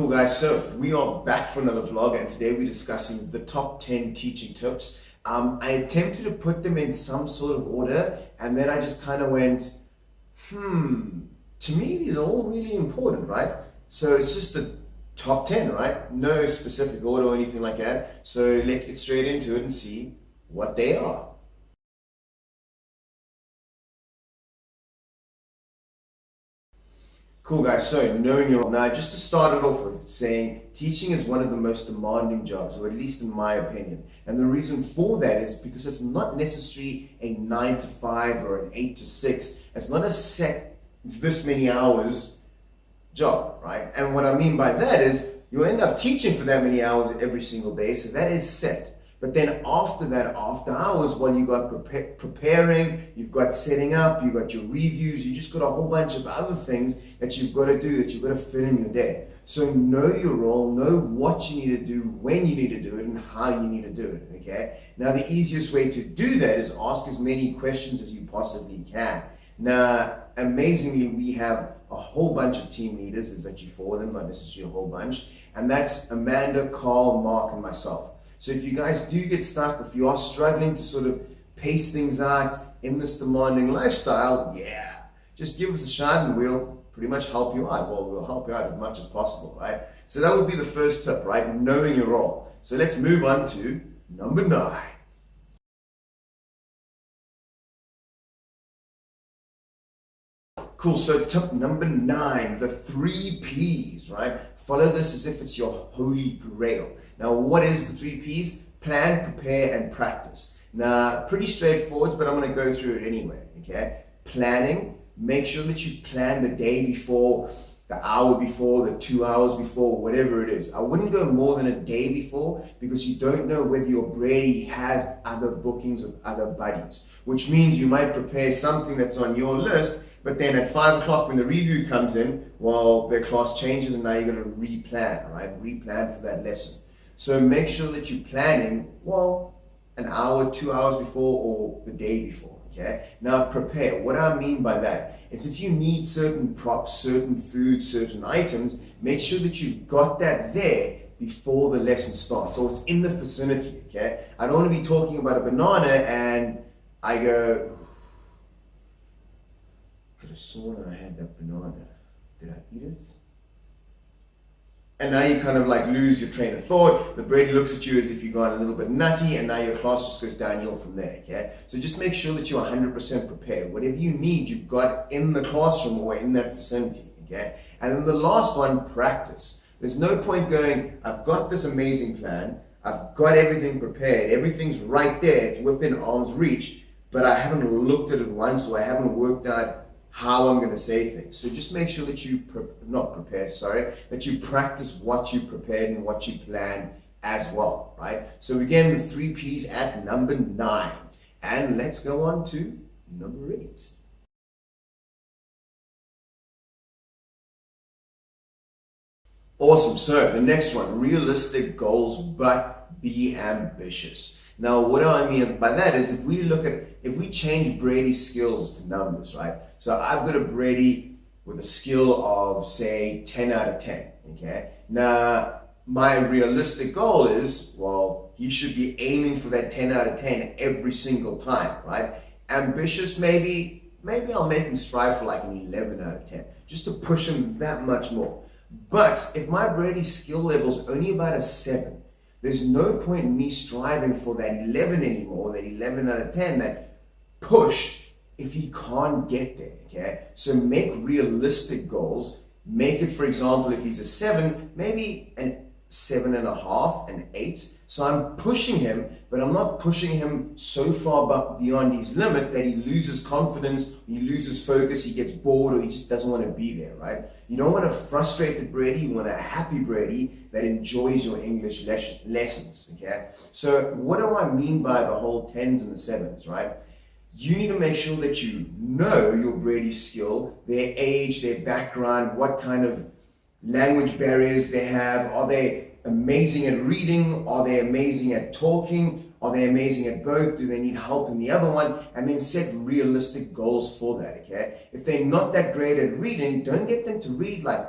Cool guys, so we are back for another vlog and today we're discussing the top 10 teaching tips. I attempted to put them in some sort of order and then I just kind of went, to me these are all really important, right? So it's just the top 10, right? No specific order or anything like that. So let's get straight into it and see what they are. Cool guys, so knowing your role. Now just to start it off with saying teaching is one of the most demanding jobs, or at least in my opinion. And the reason for that is because it's not necessarily a 9 to 5 or an 8 to 6. It's not a set this many hours job, right? And what I mean by that is you'll end up teaching for that many hours every single day, so that is set. But then after that, after hours, well, you got preparing, you've got setting up, you've got your reviews, you just got a whole bunch of other things that you've got to do, that you've got to fit in your day. So know your role, know what you need to do, when you need to do it, and how you need to do it, okay? Now, the easiest way to do that is ask as many questions as you possibly can. Now, amazingly, we have a whole bunch of team leaders. There's actually 4 of them, not necessarily a whole bunch. And that's Amanda, Carl, Mark, and myself. So if you guys do get stuck, if you are struggling to sort of pace things out in this demanding lifestyle, yeah, just give us a shot and we'll pretty much help you out. Well, we'll help you out as much as possible, right? So that would be the first tip, right? Knowing your role. So let's move on to number 9. Cool, so tip number 9, the 3 Ps, right? Follow this as if it's your holy grail. Now, what is the 3 Ps? Plan, prepare, and practice. Now, pretty straightforward, but I'm going to go through it anyway, okay? Planning, make sure that you've planned the day before, the hour before, the 2 hours before, whatever it is. I wouldn't go more than a day before because you don't know whether your Brady has other bookings with other buddies, which means you might prepare something that's on your list, but then at 5 o'clock when the review comes in, well, their class changes and now you're going to replan, right? Replan for that lesson. So make sure that you're planning, well, an hour, 2 hours before or the day before, okay? Now prepare. What I mean by that is if you need certain props, certain food, certain items, make sure that you've got that there before the lesson starts, or it's in the vicinity, okay? I don't want to be talking about a banana and I go, could have sworn I had that banana. Did I eat it? And now you kind of like lose your train of thought. The Brady looks at you as if you've gone a little bit nutty and now your class just goes downhill from there, okay? So just make sure that you're 100% prepared. Whatever you need, you've got in the classroom or in that vicinity, okay? And then the last one, practice. There's no point going, I've got this amazing plan, I've got everything prepared, everything's right there, it's within arm's reach, but I haven't looked at it once or I haven't worked out how I'm going to say things. So just make sure that you, that you practice what you prepared and what you planned as well, right? So again, the 3 Ps at number 9. And let's go on to number 8. Awesome. So the next one, realistic goals, but be ambitious. Now, what do I mean by that is if we change Brady's skills to numbers, right? So I've got a Brady with a skill of, say, 10 out of 10, okay? Now, my realistic goal is, well, he should be aiming for that 10 out of 10 every single time, right? Ambitious, maybe I'll make him strive for like an 11 out of 10, just to push him that much more. But if my Brady skill level is only about a 7, there's no point in me striving for that 11 anymore, that 11 out of 10, that push, if he can't get there, okay? So make realistic goals. Make it, for example, if he's a 7, maybe an 7.5, an 8. So I'm pushing him, but I'm not pushing him so far beyond his limit that he loses confidence, he loses focus, he gets bored, or he just doesn't want to be there, right? You don't want a frustrated Brady, you want a happy Brady that enjoys your English lessons, okay? So what do I mean by the whole 10s and the 7s, right? You need to make sure that you know your Brady skill, their age, their background, what kind of language barriers they have. Are they amazing at reading? Are they amazing at talking? Are they amazing at both? Do they need help in the other one? And then set realistic goals for that, okay? If they're not that great at reading, don't get them to read like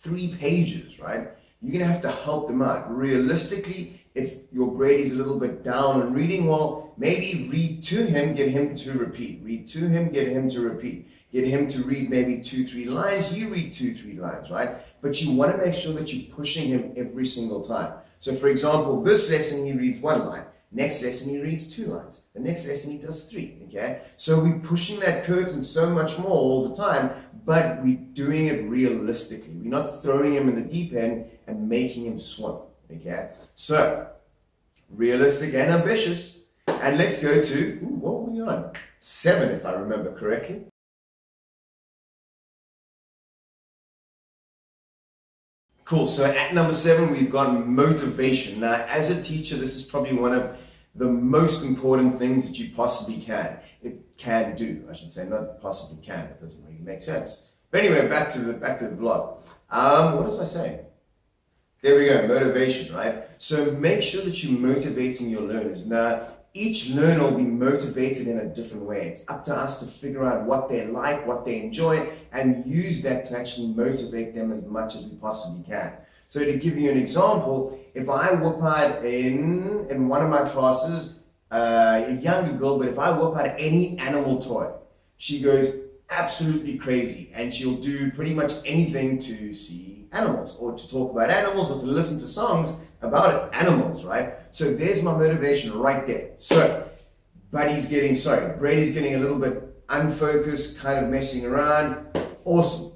3 pages, right? You're going to have to help them out. Realistically, if your Brady's a little bit down on reading, well, maybe read to him, get him to repeat. Read to him, get him to repeat. Get him to read maybe 2-3 lines, you read 2-3 lines, right? But you want to make sure that you're pushing him every single time. So for example, this lesson he reads 1 line. Next lesson he reads 2 lines. The next lesson he does 3, okay? So we're pushing that curtain so much more all the time, but we're doing it realistically. We're not throwing him in the deep end and making him swim, okay? So, realistic and ambitious. And let's go to, what were we on? 7, if I remember correctly. Cool, so at number 7, we've got motivation. Now, as a teacher, this is probably one of the most important things that you possibly can do. I should say, not possibly can, that doesn't really make sense. But anyway, back to the vlog. What was I saying? There we go, motivation, right? So make sure that you're motivating your learners. Now, each learner will be motivated in a different way. It's up to us to figure out what they like, what they enjoy, and use that to actually motivate them as much as we possibly can. So to give you an example, if I whoop out in one of my classes, a younger girl, but if I whoop out any animal toy, she goes absolutely crazy, and she'll do pretty much anything to see animals, or to talk about animals, or to listen to songs about animals, right? So there's my motivation right there. So Brady's getting a little bit unfocused, kind of messing around. Awesome.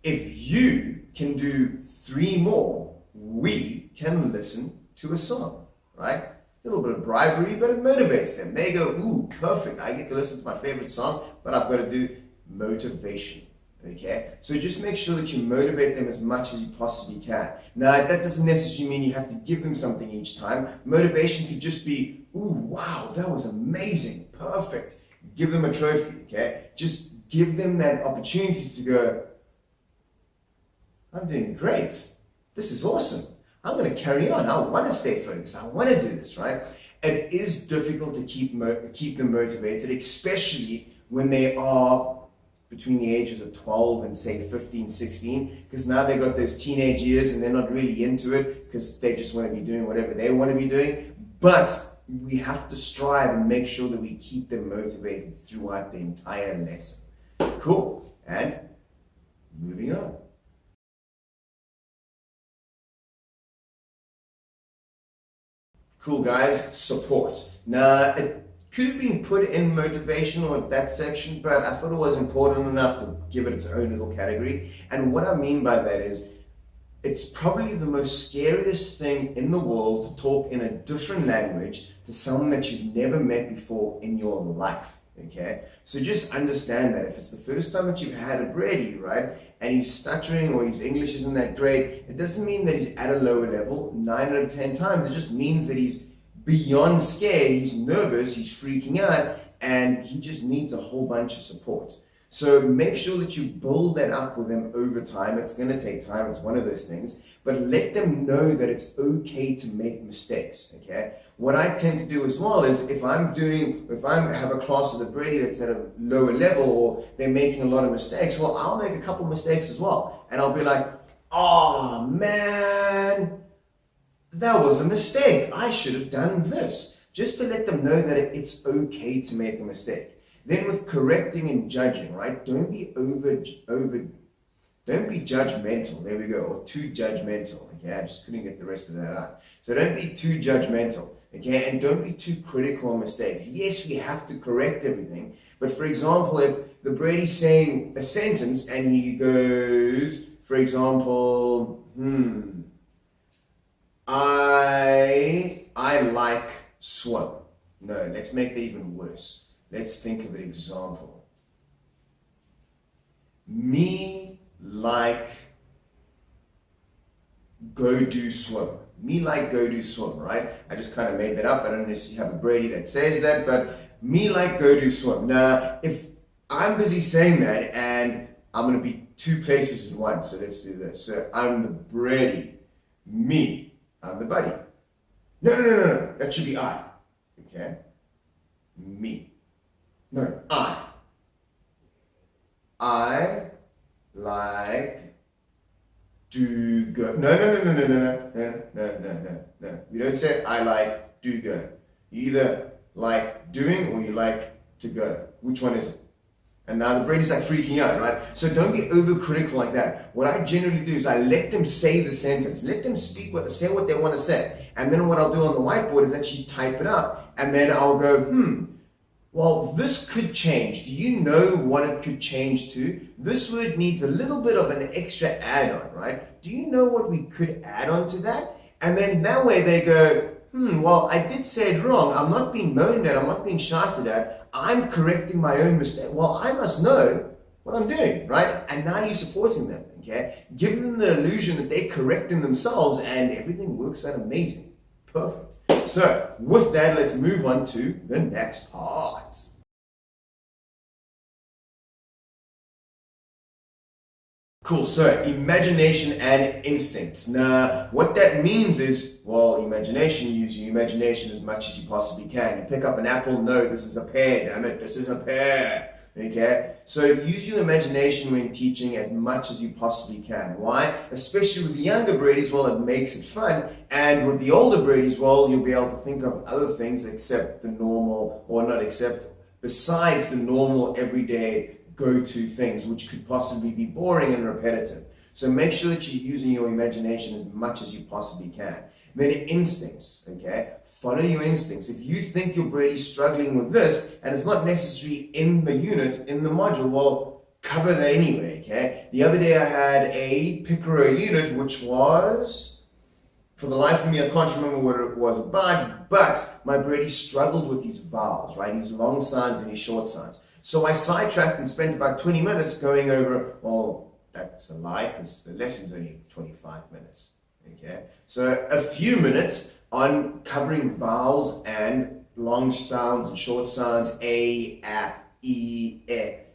If you can do 3 more, we can listen to a song, right? A little bit of bribery, but it motivates them. They go, ooh, perfect. I get to listen to my favorite song, but I've got to do motivation. Okay, so just make sure that you motivate them as much as you possibly can. Now, that doesn't necessarily mean you have to give them something each time. Motivation could just be, ooh, wow, that was amazing, perfect. Give them a trophy, okay? Just give them that opportunity to go, I'm doing great. This is awesome. I'm going to carry on. I want to stay focused. I want to do this, right? It is difficult to keep them motivated, especially when they are between the ages of 12 and say 15, 16, because now they've got those teenage years and they're not really into it because they just want to be doing whatever they want to be doing. But we have to strive and make sure that we keep them motivated throughout the entire lesson. Cool. And moving on. Cool, guys. Support. Now, it could have been put in motivation or that section, but I thought it was important enough to give it its own little category. And what I mean by that is, it's probably the most scariest thing in the world to talk in a different language to someone that you've never met before in your life. Okay, so just understand that if it's the first time that you've had a Brady, right, and he's stuttering or his English isn't that great, it doesn't mean that he's at a lower level 9 out of 10 times. It just means that he's beyond scared, he's nervous, he's freaking out, and he just needs a whole bunch of support. So make sure that you build that up with them over time. It's going to take time, it's one of those things, but let them know that it's okay to make mistakes, okay? What I tend to do as well is if I have a class with a Brady that's at a lower level or they're making a lot of mistakes, well, I'll make a couple mistakes as well. And I'll be like, oh man, that was a mistake. I should have done this. Just to let them know that it's okay to make a mistake. Then with correcting and judging, right? Don't be don't be judgmental. There we go. Or too judgmental. Okay, I just couldn't get the rest of that out. So don't be too judgmental. Okay, and don't be too critical on mistakes. Yes, we have to correct everything. But for example, if the Brady's saying a sentence and he goes, for example, I like swim. No, let's make that even worse. Let's think of an example. Me like go do swim. Me like go do swim, right? I just kind of made that up. I don't necessarily have a Brady that says that, but me like go do swim. Now, if I'm busy saying that and I'm going to be 2 places in one, so let's do this. So I'm the Brady. Me. I'm the buddy. No. That should be I. Okay? Me. No, I like do go. No, no, no, no, no, no, no, no, no, no, no. You don't say I like do go. You either like doing or you like to go. Which one is it? And now the brain is like freaking out, right? So don't be overcritical like that. What I generally do is I let them say the sentence, let them say what they want to say. And then what I'll do on the whiteboard is actually type it up. And then I'll go, well, this could change. Do you know what it could change to? This word needs a little bit of an extra add-on, right? Do you know what we could add on to that? And then that way they go, well, I did say it wrong. I'm not being moaned at. I'm not being shouted at. I'm correcting my own mistake. Well, I must know what I'm doing, right? And now you're supporting them, okay? Give them the illusion that they're correcting themselves and everything works out amazing. Perfect. So with that, let's move on to the next part. Cool, so imagination and instincts. Now, what that means is, well, imagination, use your imagination as much as you possibly can. You pick up an apple, no, this is a pear, damn it, this is a pear. Okay, so use your imagination when teaching as much as you possibly can. Why? Especially with the younger Brady's, well, it makes it fun. And with the older Brady's, well, you'll be able to think of other things except the normal, or not except, besides the normal everyday go-to things, which could possibly be boring and repetitive. So make sure that you're using your imagination as much as you possibly can. Then instincts, okay? Follow your instincts. If you think your Brady's struggling with this, and it's not necessarily in the unit, in the module, well, cover that anyway, okay? The other day I had a Picaro unit, which was, for the life of me, I can't remember what it was about, but my Brady struggled with his vowels, right? His long sounds and his short sounds. So I sidetracked and spent about 20 minutes going over, well, that's a lie because the lesson's only 25 minutes, okay? So a few minutes on covering vowels and long sounds and short sounds, A, E,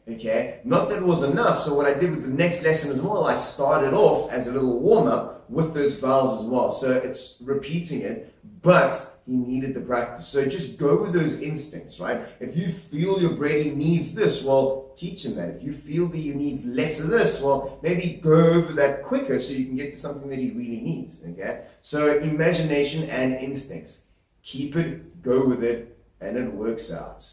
okay? Not that it was enough, so what I did with the next lesson as well, I started off as a little warm-up with those vowels as well. So it's repeating it, but he needed the practice. So just go with those instincts, right? If you feel your Brady needs this, well, teach him that. If you feel that he needs less of this, well, maybe go over that quicker so you can get to something that he really needs, okay? So imagination and instincts. Keep it, go with it, and it works out.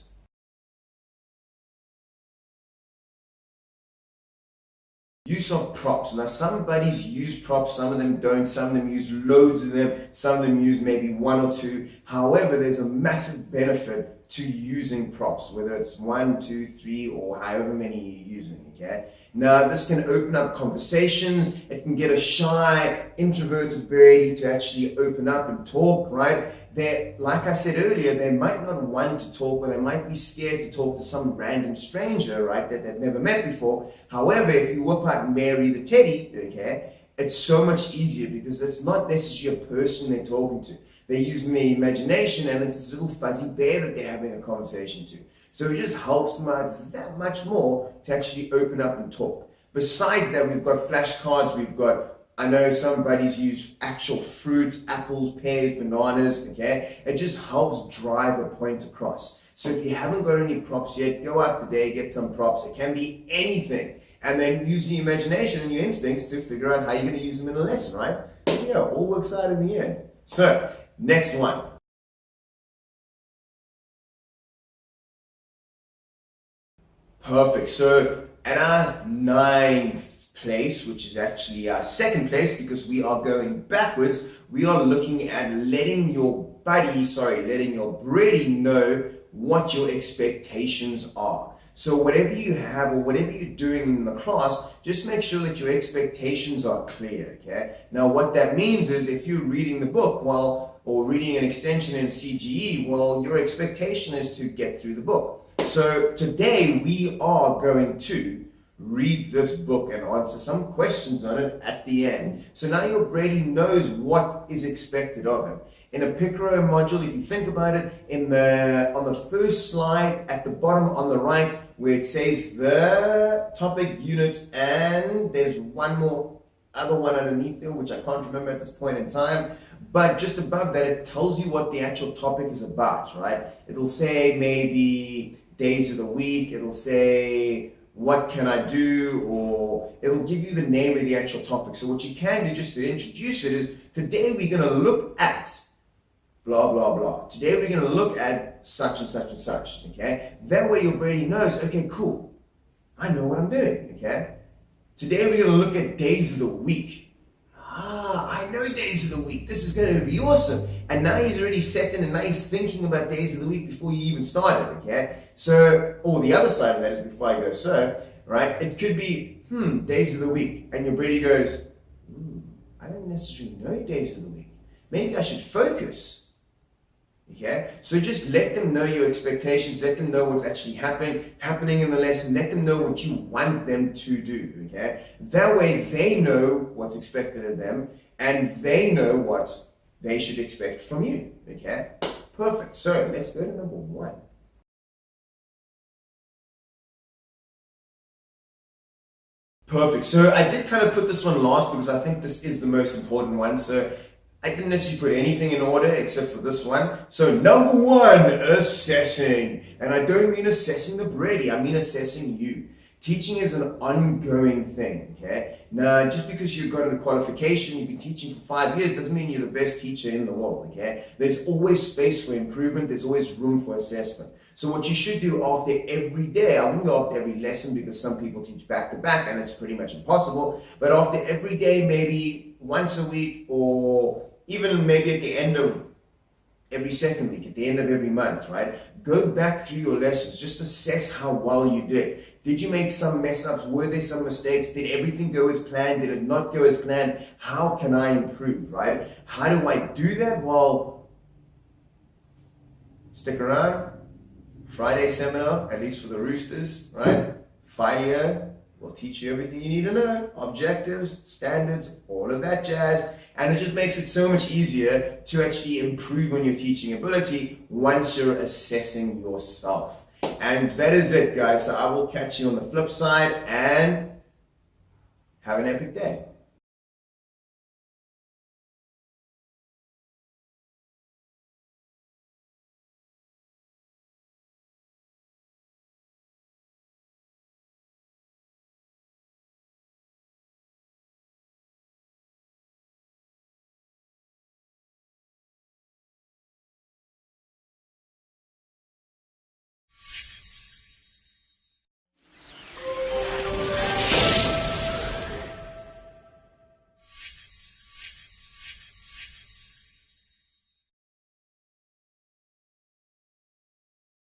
Use of props. Now, some buddies use props, some of them don't, some of them use loads of them, some of them use maybe one or two. However, there's a massive benefit to using props, whether it's 1, 2, 3, or however many you're using, okay? Now, this can open up conversations. It can get a shy, introverted Brady to actually open up and talk, right? That, like I said earlier, they might not want to talk, or they might be scared to talk to some random stranger, right, that they've never met before. However, if you whip out Mary the Teddy, okay, it's so much easier because it's not necessarily a person they're talking to. They're using their imagination, and it's this little fuzzy bear that they're having a conversation to. So it just helps them out that much more to actually open up and talk. Besides that, we've got flashcards, we've got, I know some buddies use actual fruit, apples, pears, bananas, okay? It just helps drive a point across. So if you haven't got any props yet, go out today, get some props. It can be anything. And then use your imagination and your instincts to figure out how you're going to use them in a lesson, right? Yeah, all works out in the end. So, next one. Perfect. So, at our 9th place, which is actually our 2nd place because we are going backwards, we are looking at letting your Brady know what your expectations are. So whatever you have or whatever you're doing in the class, just make sure that your expectations are clear, okay? Now what that means is if you're reading the book, well, or reading an extension in CGE, well, your expectation is to get through the book. So today we are going to read this book and answer some questions on it at the end. So now your Brady knows what is expected of him. In a Picaro module, if you think about it, on the first slide at the bottom on the right, where it says the topic unit, and there's other one underneath there, which I can't remember at this point in time, but just above that, it tells you what the actual topic is about, right? It'll say maybe days of the week, it'll say what can I do, or it'll give you the name of the actual topic. So what you can do just to introduce it is, today we're going to look at blah, blah, blah. Today we're going to look at such and such and such, okay? That way your brain knows, okay, cool, I know what I'm doing, okay? Today we're going to look at days of the week. I know days of the week. This is going to be awesome. And now he's already set in and now he's thinking about days of the week before you even started, okay? So, or the other side of that is before I go, right? It could be, days of the week. And your brain goes, I don't necessarily know days of the week. Maybe I should focus. Okay, so just let them know your expectations, let them know what's actually happening in the lesson, let them know what you want them to do, okay? That way they know what's expected of them and they know what they should expect from you, okay? Perfect, so let's go to number 1. Perfect, so I did kind of put this one last because I think this is the most important one, so I didn't necessarily put anything in order except for this one. So number 1, assessing. And I don't mean assessing the Brady, I mean assessing you. Teaching is an ongoing thing, okay? Now, just because you've got a qualification, you've been teaching for 5 years, doesn't mean you're the best teacher in the world, okay? There's always space for improvement, there's always room for assessment. So what you should do after every day, I wouldn't go after every lesson because some people teach back to back and it's pretty much impossible, but after every day, maybe once a week or even maybe at the end of every second week, at the end of every month, right? Go back through your lessons, just assess how well you did. Did you make some mess ups? Were there some mistakes? Did everything go as planned? Did it not go as planned? How can I improve, right? How do I do that? Well, stick around. Friday seminar, at least for the roosters, right? FIDEO will teach you everything you need to know. Objectives, standards, all of that jazz. And it just makes it so much easier to actually improve on your teaching ability once you're assessing yourself. And that is it, guys. So I will catch you on the flip side and have an epic day.